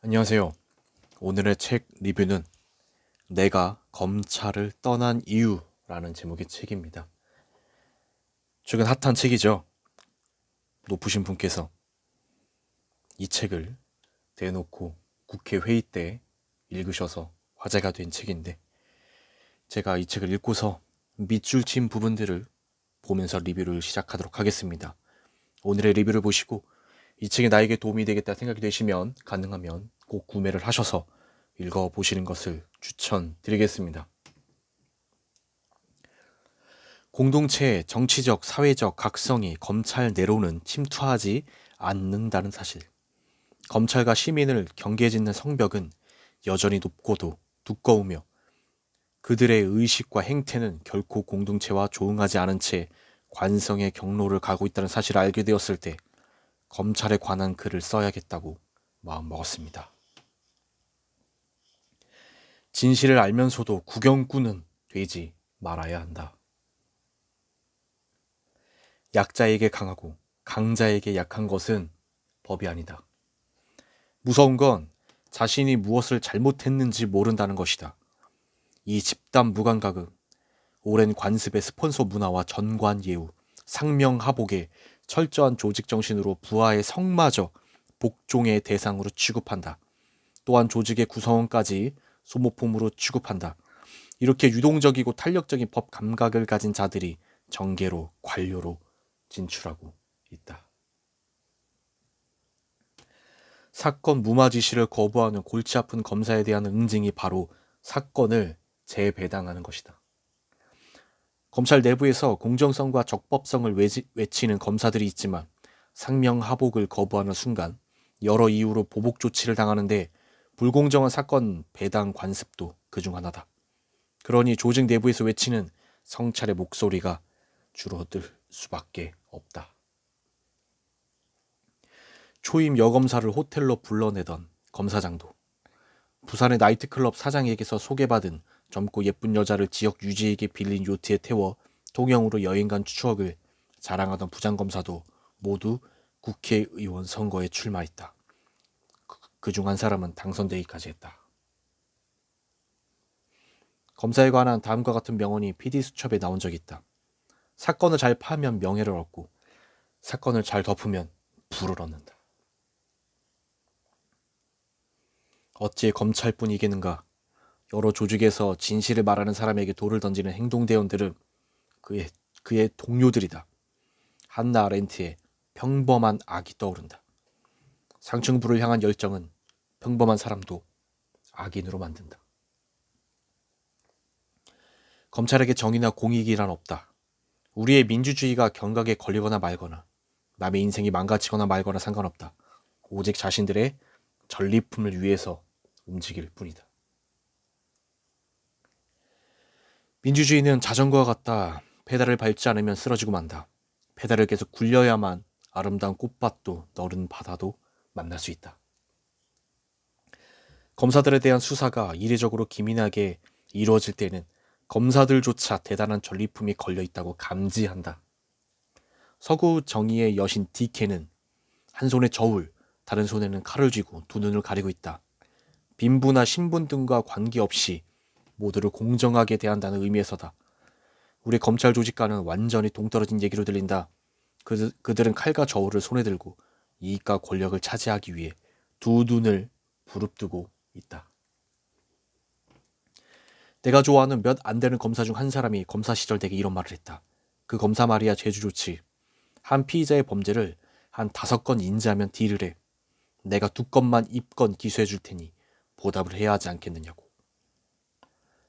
안녕하세요. 오늘의 책 리뷰는 내가 검찰을 떠난 이유라는 제목의 책입니다. 최근 핫한 책이죠. 높으신 분께서 이 책을 대놓고 국회 회의 때 읽으셔서 화제가 된 책인데 제가 이 책을 읽고서 밑줄 친 부분들을 보면서 리뷰를 시작하도록 하겠습니다. 오늘의 리뷰를 보시고 이 책이 나에게 도움이 되겠다 생각이 되시면 가능하면 꼭 구매를 하셔서 읽어보시는 것을 추천드리겠습니다. 공동체의 정치적, 사회적 각성이 검찰 내로는 침투하지 않는다는 사실. 검찰과 시민을 경계짓는 성벽은 여전히 높고도 두꺼우며 그들의 의식과 행태는 결코 공동체와 조응하지 않은 채 관성의 경로를 가고 있다는 사실을 알게 되었을 때 검찰에 관한 글을 써야겠다고 마음먹었습니다. 진실을 알면서도 구경꾼은 되지 말아야 한다. 약자에게 강하고 강자에게 약한 것은 법이 아니다. 무서운 건 자신이 무엇을 잘못했는지 모른다는 것이다. 이 집단 무감각은 오랜 관습의 스폰서 문화와 전관 예우, 상명하복의 철저한 조직 정신으로 부하의 성마저 복종의 대상으로 취급한다. 또한 조직의 구성원까지 소모품으로 취급한다. 이렇게 유동적이고 탄력적인 법 감각을 가진 자들이 정계로, 관료로 진출하고 있다. 사건 무마 지시를 거부하는 골치 아픈 검사에 대한 응징이 바로 사건을 재배당하는 것이다. 검찰 내부에서 공정성과 적법성을 외치는 검사들이 있지만 상명하복을 거부하는 순간 여러 이유로 보복 조치를 당하는데 불공정한 사건 배당 관습도 그중 하나다. 그러니 조직 내부에서 외치는 성찰의 목소리가 줄어들 수밖에 없다. 초임 여검사를 호텔로 불러내던 검사장도 부산의 나이트클럽 사장에게서 소개받은 젊고 예쁜 여자를 지역 유지에게 빌린 요트에 태워 통영으로 여행 간 추억을 자랑하던 부장검사도 모두 국회의원 선거에 출마했다. 그중 한 사람은 당선되기까지 했다. 검사에 관한 다음과 같은 명언이 PD수첩에 나온 적이 있다. 사건을 잘 파면 명예를 얻고 사건을 잘 덮으면 부를 얻는다. 어찌 검찰뿐 이기는가. 여러 조직에서 진실을 말하는 사람에게 돌을 던지는 행동대원들은 그의 동료들이다. 한나 아렌트의 평범한 악이 떠오른다. 상층부를 향한 열정은 평범한 사람도 악인으로 만든다. 검찰에게 정의나 공익이란 없다. 우리의 민주주의가 경각에 걸리거나 말거나 남의 인생이 망가지거나 말거나 상관없다. 오직 자신들의 전리품을 위해서 움직일 뿐이다. 민주주의는 자전거와 같다. 페달을 밟지 않으면 쓰러지고 만다. 페달을 계속 굴려야만 아름다운 꽃밭도 너른 바다도 만날 수 있다. 검사들에 대한 수사가 이례적으로 기민하게 이루어질 때는 검사들조차 대단한 전리품이 걸려있다고 감지한다. 서구 정의의 여신 디케는 한 손에 저울, 다른 손에는 칼을 쥐고 두 눈을 가리고 있다. 빈부나 신분 등과 관계없이 모두를 공정하게 대한다는 의미에서다. 우리 검찰 조직과는 완전히 동떨어진 얘기로 들린다. 그들은 칼과 저울을 손에 들고 이익과 권력을 차지하기 위해 두 눈을 부릅뜨고 있다. 내가 좋아하는 몇 안 되는 검사 중 한 사람이 검사 시절 내게 이런 말을 했다. 그 검사 말이야 재주 좋지. 한 피의자의 범죄를 한 5건 인지하면 딜을 해. 내가 2건만 입건 기소해 줄 테니 보답을 해야 하지 않겠느냐고.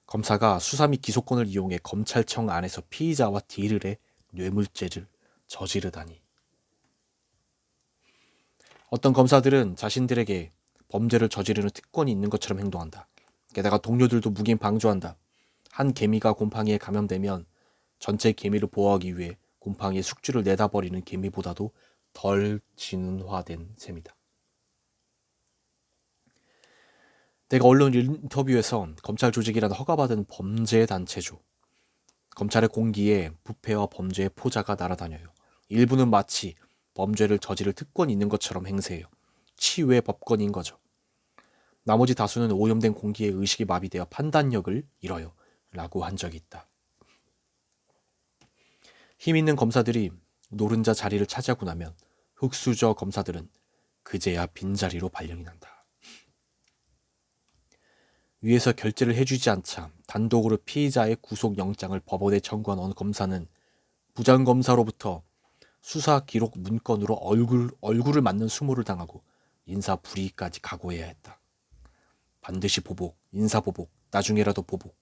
검사가 수사 및 기소권을 이용해 검찰청 안에서 피의자와 딜을 해 뇌물죄를 저지르다니. 어떤 검사들은 자신들에게 범죄를 저지르는 특권이 있는 것처럼 행동한다. 게다가 동료들도 묵인 방조한다. 한 개미가 곰팡이에 감염되면 전체 개미를 보호하기 위해 곰팡이의 숙주를 내다버리는 개미보다도 덜 진화된 셈이다. 내가 언론 인터뷰에서 검찰 조직이란 허가받은 범죄 단체죠. 검찰의 공기에 부패와 범죄의 포자가 날아다녀요. 일부는 마치 범죄를 저지를 특권이 있는 것처럼 행세해요. 치유의 법권인 거죠. 나머지 다수는 오염된 공기에 의식이 마비되어 판단력을 잃어요. 라고 한 적이 있다. 힘 있는 검사들이 노른자 자리를 차지하고 나면 흑수저 검사들은 그제야 빈자리로 발령이 난다. 위에서 결재를 해주지 않자 단독으로 피의자의 구속영장을 법원에 청구한 어느 검사는 부장검사로부터 수사 기록 문건으로 얼굴을 맞는 수모를 당하고 인사 불이익까지 각오해야 했다. 반드시 보복, 인사보복, 나중에라도 보복.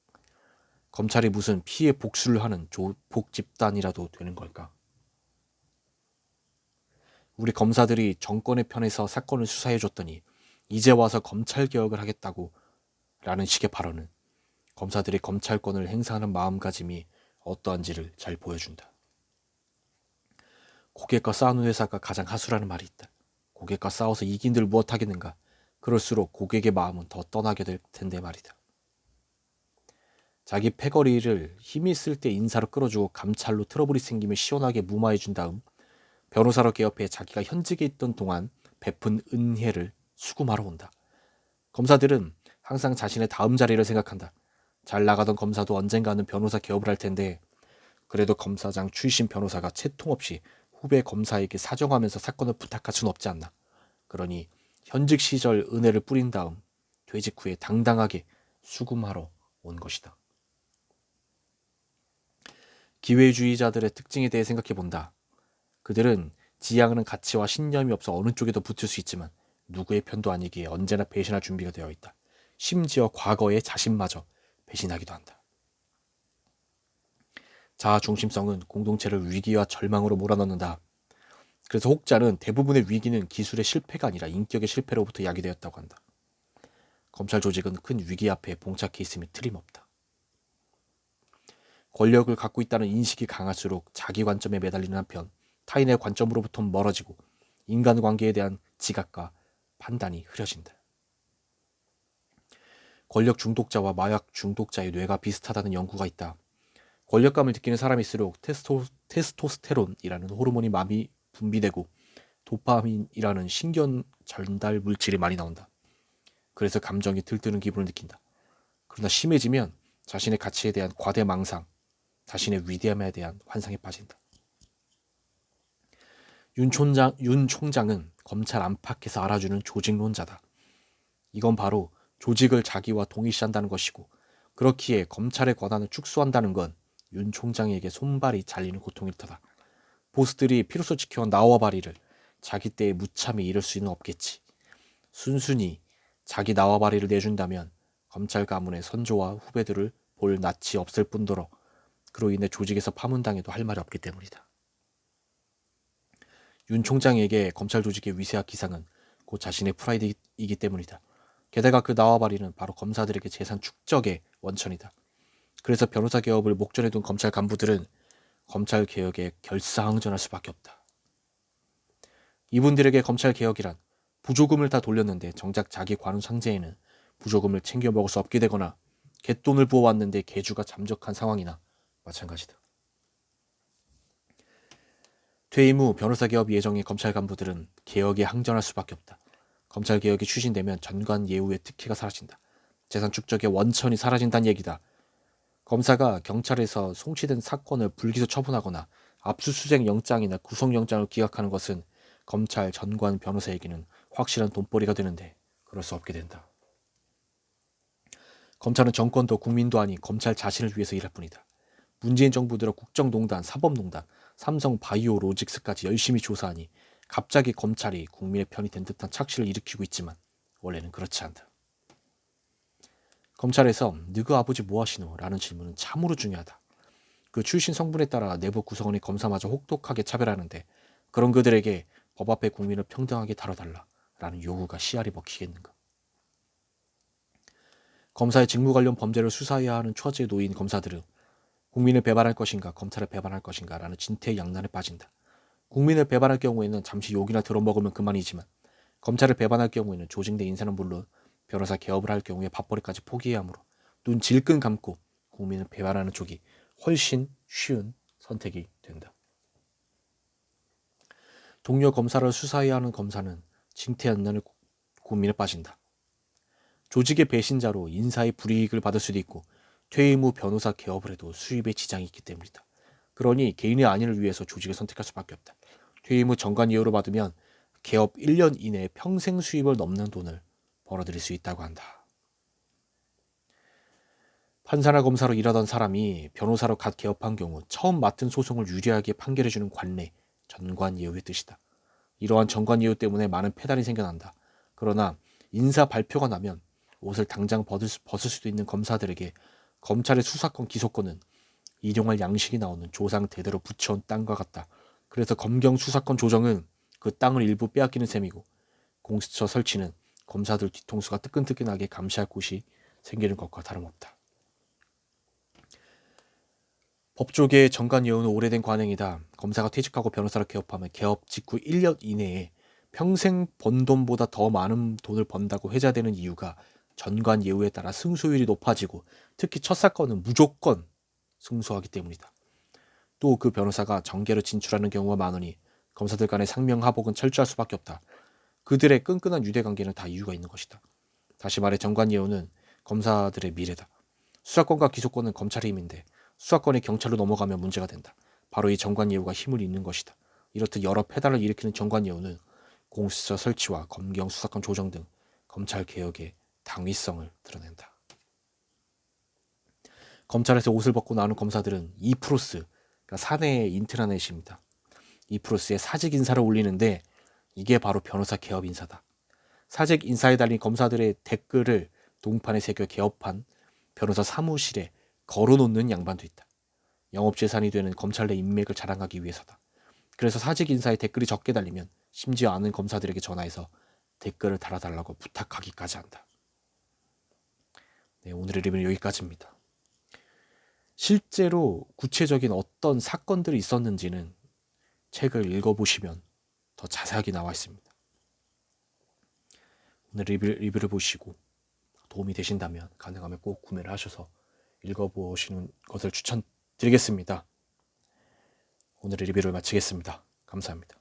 검찰이 무슨 피해 복수를 하는 조폭 집단이라도 되는 걸까? 우리 검사들이 정권의 편에서 사건을 수사해줬더니 이제 와서 검찰개혁을 하겠다고 라는 식의 발언은 검사들이 검찰권을 행사하는 마음가짐이 어떠한지를 잘 보여준다. 고객과 싸우는 회사가 가장 하수라는 말이 있다. 고객과 싸워서 이긴들 무엇하겠는가? 그럴수록 고객의 마음은 더 떠나게 될 텐데 말이다. 자기 패거리를 힘이 있을 때 인사로 끌어주고 감찰로 트러블이 생기면 시원하게 무마해준 다음 변호사로 개업해 자기가 현직에 있던 동안 베푼 은혜를 수금하러 온다. 검사들은 항상 자신의 다음 자리를 생각한다. 잘 나가던 검사도 언젠가는 변호사 개업을 할 텐데 그래도 검사장 출신 변호사가 채통 없이 후배 검사에게 사정하면서 사건을 부탁할 수는 없지 않나. 그러니 현직 시절 은혜를 뿌린 다음 퇴직 후에 당당하게 수금하러 온 것이다. 기회주의자들의 특징에 대해 생각해 본다. 그들은 지향하는 가치와 신념이 없어 어느 쪽에도 붙을 수 있지만 누구의 편도 아니기에 언제나 배신할 준비가 되어 있다. 심지어 과거의 자신마저 배신하기도 한다. 자아중심성은 공동체를 위기와 절망으로 몰아넣는다. 그래서 혹자는 대부분의 위기는 기술의 실패가 아니라 인격의 실패로부터 야기되었다고 한다. 검찰 조직은 큰 위기 앞에 봉착해 있음이 틀림없다. 권력을 갖고 있다는 인식이 강할수록 자기 관점에 매달리는 한편 타인의 관점으로부터 멀어지고 인간관계에 대한 지각과 판단이 흐려진다. 권력 중독자와 마약 중독자의 뇌가 비슷하다는 연구가 있다. 권력감을 느끼는 사람일수록 테스토스테론이라는 호르몬이 많이 분비되고 도파민이라는 신경 전달 물질이 많이 나온다. 그래서 감정이 들뜨는 기분을 느낀다. 그러나 심해지면 자신의 가치에 대한 과대 망상, 자신의 위대함에 대한 환상에 빠진다. 윤 총장은 검찰 안팎에서 알아주는 조직론자다. 이건 바로 조직을 자기와 동일시한다는 것이고 그렇기에 검찰의 권한을 축소한다는 건 윤 총장에게 손발이 잘리는 고통일 터다. 보스들이 피로써 지켜온 나와 바리를 자기 때에 무참히 잃을 수는 없겠지. 순순히 자기 나와 바리를 내준다면 검찰 가문의 선조와 후배들을 볼 낯이 없을 뿐더러 그로 인해 조직에서 파문당해도 할 말이 없기 때문이다. 윤 총장에게 검찰 조직의 위세와 기상은 곧 자신의 프라이드이기 때문이다. 게다가 그 나와 바리는 바로 검사들에게 재산 축적의 원천이다. 그래서 변호사 개업을 목전에 둔 검찰 간부들은 검찰 개혁에 결사항전할 수밖에 없다. 이분들에게 검찰 개혁이란 부조금을 다 돌렸는데 정작 자기 관훈 상제에는 부조금을 챙겨 먹을 수 없게 되거나 갯돈을 부어왔는데 개주가 잠적한 상황이나 마찬가지다. 퇴임 후 변호사 개업 예정인 검찰 간부들은 개혁에 항전할 수밖에 없다. 검찰 개혁이 추진되면 전관 예우의 특혜가 사라진다. 재산 축적의 원천이 사라진다는 얘기다. 검사가 경찰에서 송치된 사건을 불기소 처분하거나 압수수색 영장이나 구속영장을 기각하는 것은 검찰 전관 변호사에게는 확실한 돈벌이가 되는데 그럴 수 없게 된다. 검찰은 정권도 국민도 아닌 검찰 자신을 위해서 일할 뿐이다. 문재인 정부 들어 국정농단, 사법농단, 삼성 바이오로직스까지 열심히 조사하니 갑자기 검찰이 국민의 편이 된 듯한 착시를 일으키고 있지만 원래는 그렇지 않다. 검찰에서 너그 아버지 뭐하시노? 라는 질문은 참으로 중요하다. 그 출신 성분에 따라 내부 구성원의 검사마저 혹독하게 차별하는데 그런 그들에게 법 앞에 국민을 평등하게 다뤄달라 라는 요구가 씨알이 먹히겠는가. 검사의 직무 관련 범죄를 수사해야 하는 처지에 놓인 검사들은 국민을 배반할 것인가 검찰을 배반할 것인가 라는 진퇴양난에 빠진다. 국민을 배반할 경우에는 잠시 욕이나 들어먹으면 그만이지만 검찰을 배반할 경우에는 조직 내 인사는 물론 변호사 개업을 할 경우에 밥벌이까지 포기해야 하므로 눈 질끈 감고 국민을 배반하는 쪽이 훨씬 쉬운 선택이 된다. 동료 검사를 수사해야 하는 검사는 징태양난의 고민에 빠진다. 조직의 배신자로 인사의 불이익을 받을 수도 있고 퇴임 후 변호사 개업을 해도 수입에 지장이 있기 때문이다. 그러니 개인의 안위를 위해서 조직을 선택할 수밖에 없다. 퇴임 후 정관 예우를 받으면 개업 1년 이내에 평생 수입을 넘는 돈을 벌어들일 수 있다고 한다. 판사나 검사로 일하던 사람이 변호사로 갓 개업한 경우 처음 맡은 소송을 유리하게 판결해주는 관례, 전관예우의 뜻이다. 이러한 전관예우 때문에 많은 폐단이 생겨난다. 그러나 인사 발표가 나면 옷을 당장 벗을 수도 있는 검사들에게 검찰의 수사권 기소권은 일용할 양식이 나오는 조상 대대로 붙여온 땅과 같다. 그래서 검경 수사권 조정은 그 땅을 일부 빼앗기는 셈이고 공수처 설치는 검사들 뒤통수가 뜨끈뜨끈하게 감시할 곳이 생기는 것과 다름없다. 법조계의 전관예우는 오래된 관행이다. 검사가 퇴직하고 변호사로 개업하면 개업 직후 1년 이내에 평생 번 돈보다 더 많은 돈을 번다고 회자되는 이유가 전관예우에 따라 승소율이 높아지고 특히 첫 사건은 무조건 승소하기 때문이다. 또 그 변호사가 정계로 진출하는 경우가 많으니 검사들 간의 상명하복은 철저할 수밖에 없다. 그들의 끈끈한 유대관계는 다 이유가 있는 것이다. 다시 말해 전관예우는 검사들의 미래다. 수사권과 기소권은 검찰의 힘인데 수사권이 경찰로 넘어가면 문제가 된다. 바로 이 전관예우가 힘을 잇는 것이다. 이렇듯 여러 폐단을 일으키는 전관예우는 공수처 설치와 검경 수사권 조정 등 검찰 개혁의 당위성을 드러낸다. 검찰에서 옷을 벗고 나오는 검사들은 이프로스, 그러니까 사내의 인트라넷입니다. 이프로스에 사직 인사를 올리는데 이게 바로 변호사 개업 인사다. 사직 인사에 달린 검사들의 댓글을 동판에 새겨 개업한 변호사 사무실에 걸어놓는 양반도 있다. 영업재산이 되는 검찰 내 인맥을 자랑하기 위해서다. 그래서 사직 인사에 댓글이 적게 달리면 심지어 아는 검사들에게 전화해서 댓글을 달아달라고 부탁하기까지 한다. 네, 오늘의 리뷰는 여기까지입니다. 실제로 구체적인 어떤 사건들이 있었는지는 책을 읽어보시면 더 자세하게 나와 있습니다. 오늘 리뷰를 보시고 도움이 되신다면 가능하면 꼭 구매를 하셔서 읽어보시는 것을 추천드리겠습니다. 오늘의 리뷰를 마치겠습니다. 감사합니다.